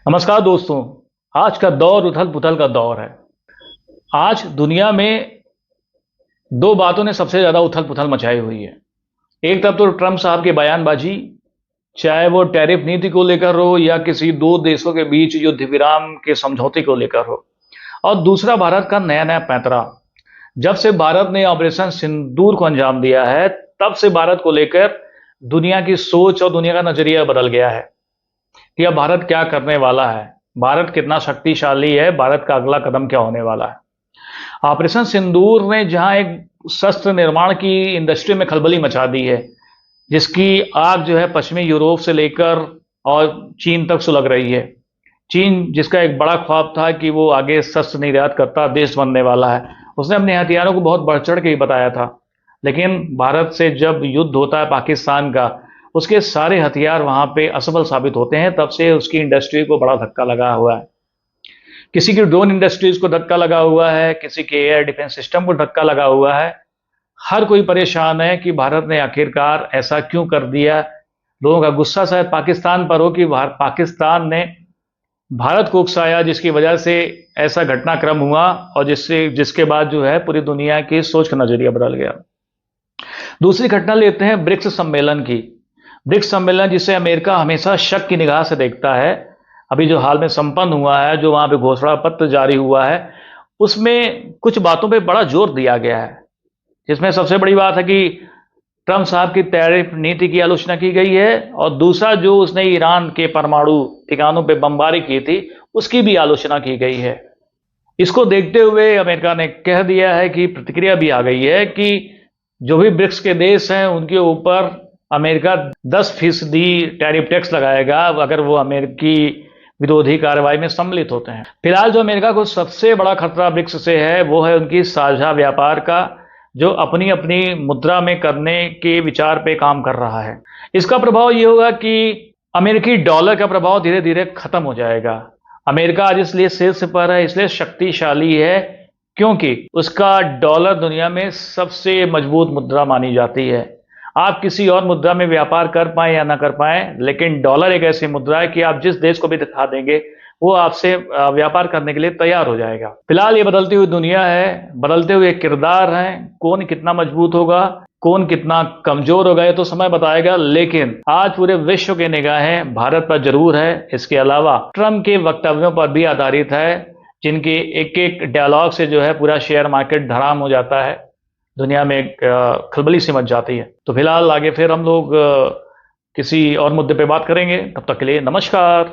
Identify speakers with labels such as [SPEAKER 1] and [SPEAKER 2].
[SPEAKER 1] नमस्कार दोस्तों। आज का दौर उथल पुथल का दौर है। आज दुनिया में दो बातों ने सबसे ज्यादा उथल पुथल मचाई हुई है। एक तरफ तो ट्रम्प साहब की बयानबाजी, चाहे वो टैरिफ नीति को लेकर हो या किसी दो देशों के बीच युद्ध विराम के समझौते को लेकर हो, और दूसरा भारत का नया नया पैंतरा। जब से भारत ने ऑपरेशन सिंदूर को अंजाम दिया है, तब से भारत को लेकर दुनिया की सोच और दुनिया का नजरिया बदल गया है कि अब भारत क्या करने वाला है, भारत कितना शक्तिशाली है, भारत का अगला कदम क्या होने वाला है। ऑपरेशन सिंदूर ने जहां एक शस्त्र निर्माण की इंडस्ट्री में खलबली मचा दी है, जिसकी आग जो है पश्चिमी यूरोप से लेकर और चीन तक सुलग रही है। चीन, जिसका एक बड़ा ख्वाब था कि वो आगे शस्त्र निर्यात करता देश बनने वाला है, उसने अपने हथियारों को बहुत बढ़ चढ़ के ही बताया था। लेकिन भारत से जब युद्ध होता है पाकिस्तान का, उसके सारे हथियार वहां पे असफल साबित होते हैं। तब से उसकी इंडस्ट्री को बड़ा धक्का लगा हुआ है। किसी की ड्रोन इंडस्ट्रीज को धक्का लगा हुआ है, किसी के एयर डिफेंस सिस्टम को धक्का लगा हुआ है। हर कोई परेशान है कि भारत ने आखिरकार ऐसा क्यों कर दिया। लोगों का गुस्सा शायद पाकिस्तान पर हो कि पाकिस्तान ने भारत को उकसाया, जिसकी वजह से ऐसा घटनाक्रम हुआ और जिसके बाद जो है पूरी दुनिया की सोच का नजरिया बदल गया। दूसरी घटना लेते हैं ब्रिक्स सम्मेलन की। ब्रिक्स सम्मेलन, जिसे अमेरिका हमेशा शक की निगाह से देखता है, अभी जो हाल में संपन्न हुआ है, जो वहां पे घोषणा पत्र जारी हुआ है, उसमें कुछ बातों पे बड़ा जोर दिया गया है। जिसमें सबसे बड़ी बात है कि ट्रम्प साहब की टैरिफ नीति की आलोचना की गई है, और दूसरा जो उसने ईरान के परमाणु ठिकानों पे बमबारी की थी, उसकी भी आलोचना की गई है। इसको देखते हुए अमेरिका ने कह दिया है कि प्रतिक्रिया भी आ गई है कि जो भी ब्रिक्स के देश हैं उनके ऊपर अमेरिका 10% टैरिफ टैक्स लगाएगा अगर वो अमेरिकी विरोधी कार्रवाई में सम्मिलित होते हैं। फिलहाल जो अमेरिका को सबसे बड़ा खतरा ब्रिक्स से है, वो है उनकी साझा व्यापार का, जो अपनी अपनी मुद्रा में करने के विचार पे काम कर रहा है। इसका प्रभाव ये होगा कि अमेरिकी डॉलर का प्रभाव धीरे धीरे खत्म हो जाएगा। अमेरिका आज इसलिए शीर्ष पर है, इसलिए शक्तिशाली है, क्योंकि उसका डॉलर दुनिया में सबसे मजबूत मुद्रा मानी जाती है। आप किसी और मुद्रा में व्यापार कर पाए या ना कर पाए, लेकिन डॉलर एक ऐसी मुद्रा है कि आप जिस देश को भी दिखा देंगे, वो आपसे व्यापार करने के लिए तैयार हो जाएगा। फिलहाल ये बदलती हुई दुनिया है, बदलते हुए किरदार हैं। कौन कितना मजबूत होगा, कौन कितना कमजोर होगा, ये तो समय बताएगा। लेकिन आज पूरे विश्व की निगाहें भारत पर जरूर है। इसके अलावा ट्रम्प के वक्तव्यों पर भी आधारित है, जिनके एक एक डायलॉग से जो है पूरा शेयर मार्केट धड़ाम हो जाता है, दुनिया में एक खलबली सी मच जाती है। तो फिलहाल आगे फिर हम लोग किसी और मुद्दे पे बात करेंगे। तब तक के लिए नमस्कार।